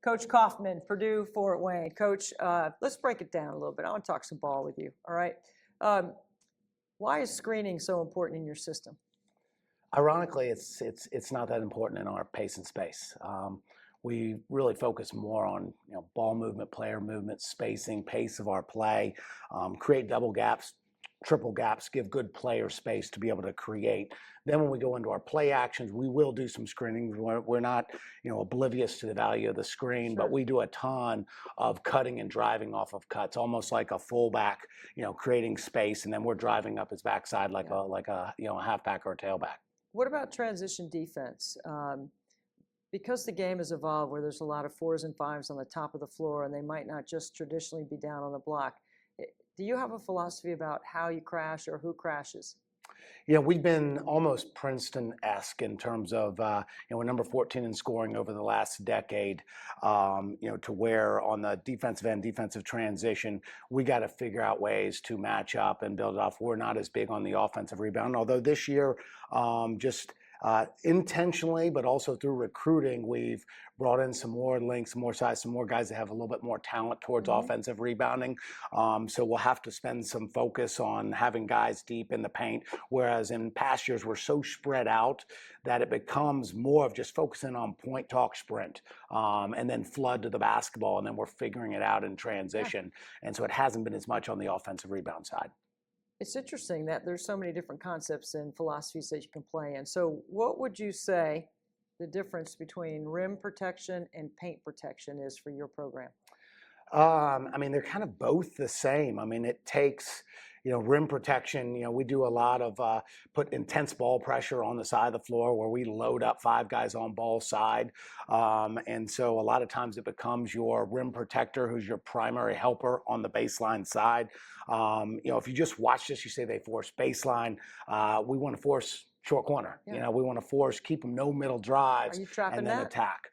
Coach Coffman, Purdue, Fort Wayne. Coach, let's break it down a little bit. I want to talk some ball with you, all right? Why is screening so important in your system? Ironically, it's not that important in our pace and space. We really focus more on ball movement, player movement, spacing, pace of our play, create double gaps, triple gaps, give good player space to be able to create. Then when we go into our play actions, we will do some screening. We're not oblivious to the value of the screen, Sure. but we do a ton of cutting and driving off of cuts, almost like a fullback, creating space, and then we're driving up his backside like a halfback or a tailback. What about transition defense? Because the game has evolved where there's a lot of 4s and 5s on the top of the floor and they might not just traditionally be down on the block. Do you have a philosophy about how you crash or who crashes? Yeah, we've been almost Princeton-esque in terms of, we're number 14 in scoring over the last decade, to where on the defensive end, defensive transition, we got to figure out ways to match up and build it off. We're not as big on the offensive rebound, although this year, intentionally, but also through recruiting, we've brought in some more length, some more size, some more guys that have a little bit more talent towards offensive rebounding. So we'll have to spend some focus on having guys deep in the paint, whereas in past years, we're so spread out that it becomes more of just focusing on point, talk, sprint, and then flood to the basketball, and then we're figuring it out in transition. And so it hasn't been as much on the offensive rebound side. It's interesting that there's so many different concepts and philosophies that you can play in. So what would you say the difference between rim protection and paint protection is for your program? They're kind of both the same. It takes, rim protection. We do a lot of put intense ball pressure on the side of the floor where we load up 5 guys on ball side. And so a lot of times it becomes your rim protector who's your primary helper on the baseline side. If you just watch this, you say they force baseline. We want to force short corner. Yeah. We want to force, keep them no middle drives, Are you trapping and then that? attack.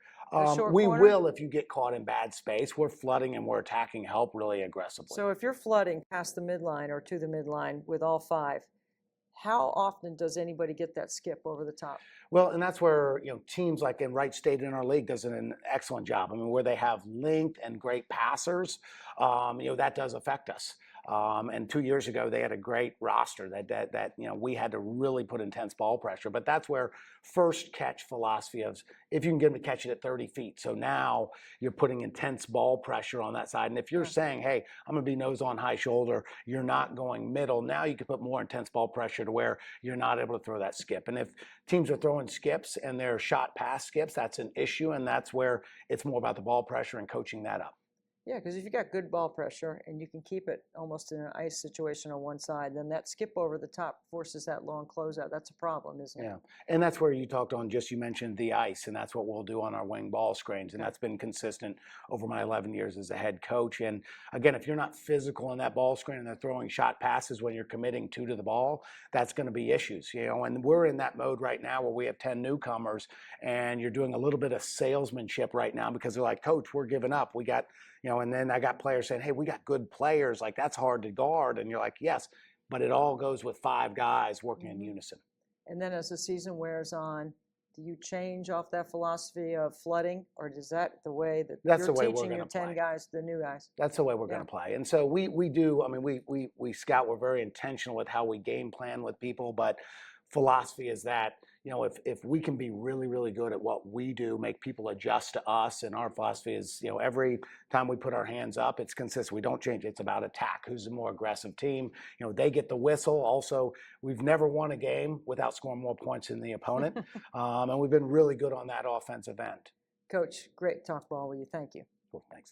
We will if you get caught in bad space. We're flooding and we're attacking help really aggressively. So if you're flooding past the midline or to the midline with all 5, how often does anybody get that skip over the top? Well, and that's where teams like in Wright State in our league does an excellent job. Where they have length and great passers, that does affect us. And 2 years ago, they had a great roster that we had to really put intense ball pressure. But that's where first catch philosophy of if you can get them to catch it at 30 feet. So now you're putting intense ball pressure on that side. And if you're saying, hey, I'm going to be nose on high shoulder, you're not going middle. Now you can put more intense ball pressure to where you're not able to throw that skip. And if teams are throwing skips and they're shot pass skips, that's an issue. And that's where it's more about the ball pressure and coaching that up. Yeah, because if you got good ball pressure and you can keep it almost in an ice situation on one side, then that skip over the top forces that long closeout. That's a problem, isn't it? Yeah, and that's where you talked on you mentioned the ice, and that's what we'll do on our wing ball screens, and that's been consistent over my 11 years as a head coach. And again, if you're not physical in that ball screen and they're throwing shot passes when you're committing 2 to the ball, that's going to be issues, and we're in that mode right now where we have 10 newcomers, and you're doing a little bit of salesmanship right now because they're like, Coach, we're giving up. We got and then I got players saying, hey, we got good players. Like, that's hard to guard. And you're like, yes, but it all goes with 5 guys working in unison. And then as the season wears on, do you change off that philosophy of flooding, or is that the way that you're teaching your 10 guys, the new guys? That's the way we're going to play. And so we do, we scout, we're very intentional with how we game plan with people, but philosophy is that, if we can be really, really good at what we do, make people adjust to us. And our philosophy is, every time we put our hands up, it's consistent. We don't change. It's about attack. Who's the more aggressive team? They get the whistle. Also, we've never won a game without scoring more points than the opponent. And we've been really good on that offensive end. Coach, great talk ball with you. Thank you. Cool, thanks.